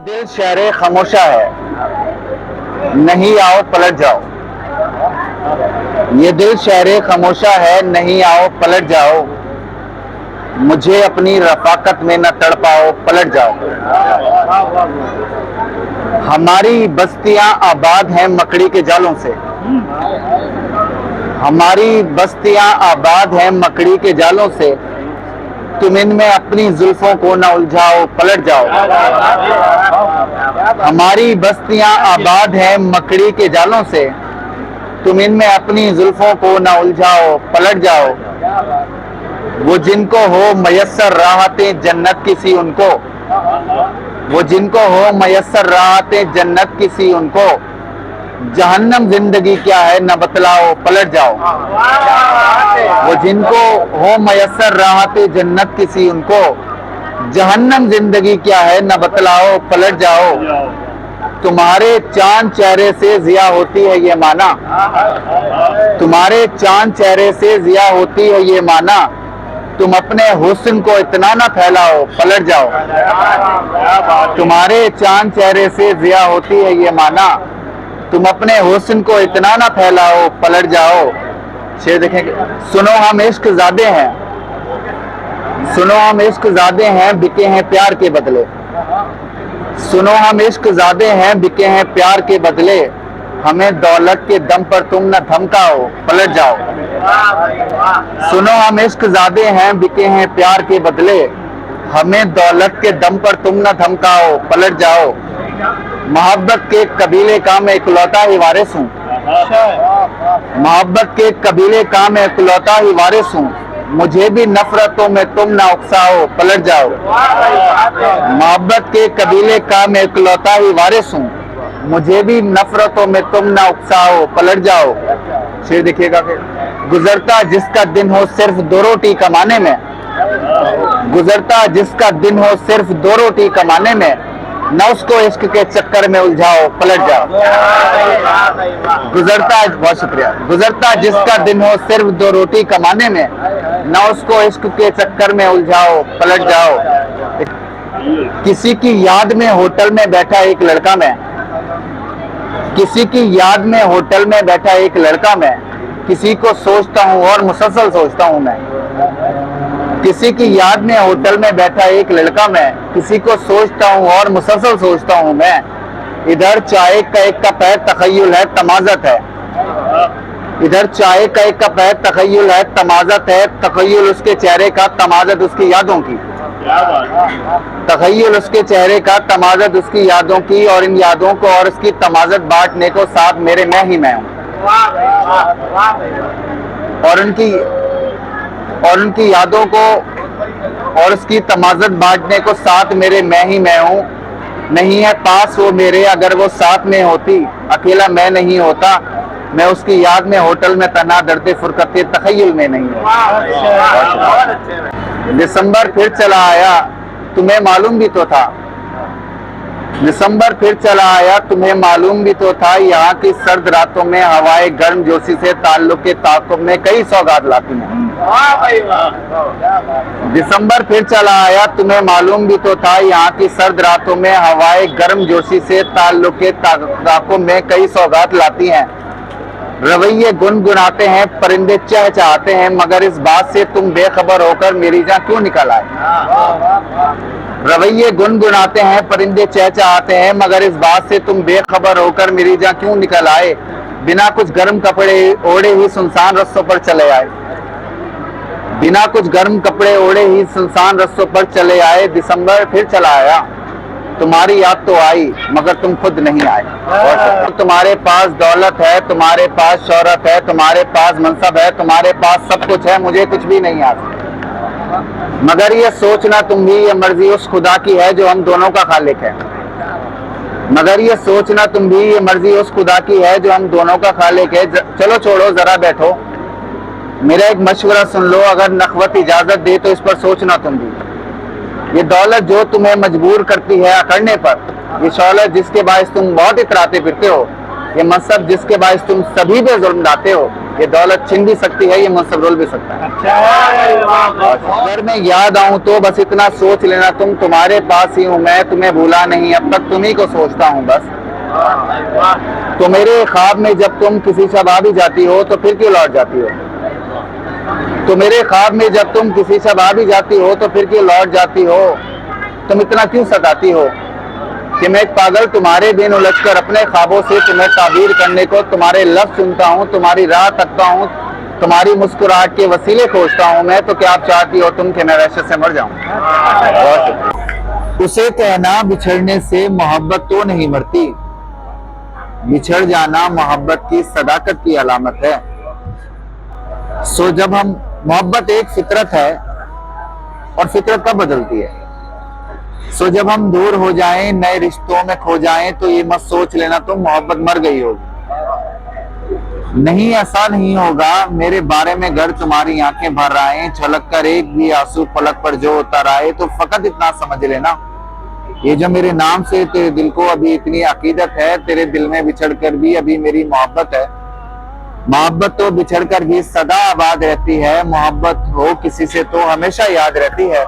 दिल शहरे खामोशा है, नहीं आओ पलट जाओ। ये दिल शहरे खामोशा है, नहीं आओ पलट जाओ। मुझे अपनी रफाकत में न तड़पाओ, पलट जाओ। हमारी बस्तियां आबाद हैं मकड़ी के जालों से। हमारी बस्तियां आबाद हैं मकड़ी के जालों से। तुम इनमें अपनी जुल्फों को न उलझाओ, पलट जाओ। हमारी बस्तियां आबाद हैं मकड़ी के जालों से। तुम इनमें अपनी जुल्फों को न उलझाओ, पलट जाओ। वो जिनको हो मयस्सर राहतें जन्नत किसी उनको, वो जिनको हो मयस्सर राहतें जन्नत किसी उनको। जहन्नम जिंदगी क्या है न बतलाओ, पलट जाओ। वो जिनको हो मयस्सर राहतें जन्नत किसी उनको। जहन्नम जिंदगी क्या है न बतलाओ, पलट जाओ। तुम्हारे चांद चेहरे से जिया होती है ये माना, तुम्हारे चांद चेहरे से जिया होती है ये माना। तुम अपने हुस्न को इतना ना फैलाओ, पलट जाओ। तुम्हारे चांद चेहरे से जिया होती है ये माना। तुम अपने हुस्न को इतना ना फैलाओ, पलट जाओ। शेर देखेंगे। सुनो हम इश्क ज़ादे हैं, सुनो हम इश्क ज़ादे हैं, बिके हैं प्यार के बदले। सुनो हम इश्क ज़ादे हैं, बिके हैं प्यार के बदले। हमें दौलत के दम पर तुम न धमकाओ, पलट जाओ। सुनो हम इश्क ज़ादे हैं, बिके हैं प्यार के बदले। हमें दौलत के दम पर तुम न धमकाओ, पलट जाओ। मोहब्बत के कबीले का मैं इकलौता ही वारिस हूँ, मोहब्बत के कबीले का मैं इकलौता ही वारिस हूँ। मुझे भी नफरतों में तुम ना उकसाओ, पलट जाओ। मोहब्बत के कबीले का मैं इकलौता ही वारिस हूँ। मुझे भी नफरतों में तुम ना उकसाओ, पलट जाओ। शेर देखिएगा फिर। गुजरता जिसका दिन हो सिर्फ दो रोटी कमाने में, गुजरता जिसका दिन हो सिर्फ दो रोटी कमाने में। न उसको इश्क के चक्कर में उलझाओ, पलट जाओ। गुजरता, बहुत शुक्रिया। गुजरता जिसका दिन हो सिर्फ दो रोटी कमाने में। न उसको इश्क के चक्कर में उलझाओ, पलट जाओ। किसी की याद में होटल में बैठा एक लड़का मैं, किसी की याद में होटल में बैठा एक लड़का मैं। किसी को सोचता हूँ और मुसलसल सोचता हूँ मैं। किसी की याद में होटल में बैठा एक लड़का मैं। किसी को सोचता हूँ और मुसलसल सोचता हूँ मैं। इधर चाय का एक कप है, तखय्युल है, तमाज़त है। इधर चाय का एक कप है, तखय्युल है, तमाज़त है। तखय्युल उसके चेहरे का, तमाज़त उसकी यादों की। तखय्युल उसके चेहरे का, तमाज़त उसकी यादों की। और इन यादों को और उसकी तमाज़त बांटने को साथ मेरे मैं ही मैं हूँ। और उनकी यादों को और उसकी तमाज़त बांटने को साथ मेरे मैं ही मैं हूँ। नहीं है पास वो मेरे, अगर वो साथ में होती अकेला मैं नहीं होता। मैं उसकी याद में होटल में तना दर्दे फुरकते तखय्युल में नहीं होता। दिसंबर फिर चला आया, तुम्हें मालूम भी तो था। दिसंबर फिर चला आया, तुम्हें मालूम भी तो था। यहाँ की सर्द रातों में हवाएं गर्म जोशी से ताल्लुक के ताक़ुब में कई सौगात लाती हैं। दिसंबर फिर चला आया, तुम्हें मालूम भी तो था। यहाँ की सर्द रातों में हवाएं गर्म जोशी से ताल्लुक के ताक़ुब में कई सौगात लाती हैं। रवैये गुनगुनाते हैं, परिंदे चहचहाते हैं, मगर इस बात से तुम बेखबर होकर मेरी जान क्यों निकल आए। रवैये गुनगुनाते हैं, परिंदे चहचहाते हैं, मगर इस बात से तुम बेखबर होकर मेरी जान क्यों निकल आए। बिना कुछ गर्म कपड़े ओढ़े ही सुनसान रस्तों पर चले आए, बिना कुछ गर्म कपड़े ओढ़े ही सुनसान रस्तों पर चले आए। दिसंबर फिर चला आया, तुम्हारी याद तो आई मगर तुम खुद नहीं आए। और तुम्हारे पास दौलत है, तुम्हारे पास शोहरत है, तुम्हारे पास मनसब है, तुम्हारे पास सब कुछ है, मुझे कुछ भी नहीं आता। मगर ये सोचना तुम भी, ये मर्जी उस खुदा की है जो हम दोनों का खालिक है। मगर ये सोचना तुम भी, ये मर्जी उस खुदा की है जो हम दोनों का खालिक है। चलो छोड़ो जरा बैठो, मेरा एक मशवरा सुन लो। अगर नखवत इजाजत दे तो इस पर सोचना तुम भी। ये दौलत जो तुम्हें मजबूर करती है अकड़ने पर, ये शौलत जिसके बायस तुम बहुत इतराते फिरते हो, ये मनसब जिसके बायस तुम सभी पे जुल्म ढाते हो, ये दौलत छीन भी सकती है, ये मनसब रोल भी सकता है। अगर मैं याद आऊं तो बस इतना सोच लेना तुम, तुम्हारे पास ही हूं मैं, तुम्हें भूला नहीं, अब तक तुम्ही को सोचता हूं बस। तो मेरे ख्वाब में जब तुम किसी शब आ भी जाती हो तो फिर क्यों लौट जाती हो? तो मेरे ख्वाब में जब तुम किसी शब आ भी जाती हो तो फिर क्यों लौट जाती हो? तुम इतना क्यों सताती हो कि मैं एक पागल तुम्हारे बिन उलझकर अपने ख्वाबों से तुम्हें ताबीर करने को तुम्हारे लफ्ज़ सुनता हूँ, तुम्हारी राह तकता हूँ, तुम्हारी मुस्कुराहट के वसीले खोजता हूँ मैं, तो क्या आप चाहती हो तुम कि मैं वैसे से मर जाऊं? उसे कहना बिछड़ने से मोहब्बत तो नहीं मरती, बिछड़ जाना मोहब्बत की सदाकत की अलामत है। सो जब हम, मोहब्बत एक फितरत है और फितरत कब बदलती है? सो जब हम दूर हो जाएं, नए रिश्तों में खो जाएं, तो ये मत सोच लेना तुम मोहब्बत मर गई होगी। नहीं, ऐसा नहीं होगा। मेरे बारे में घर तुम्हारी आंखें भर आए, छलक कर एक भी आंसू पलक पर जो उतर आए, तो फकत इतना समझ लेना, ये जो मेरे नाम से तेरे दिल को अभी इतनी अकीदत है, तेरे दिल में बिछड़ कर भी अभी मेरी मोहब्बत है। मोहब्बत तो बिछड़ कर भी सदा आबाद रहती है, मोहब्बत हो किसी से तो हमेशा याद रहती है।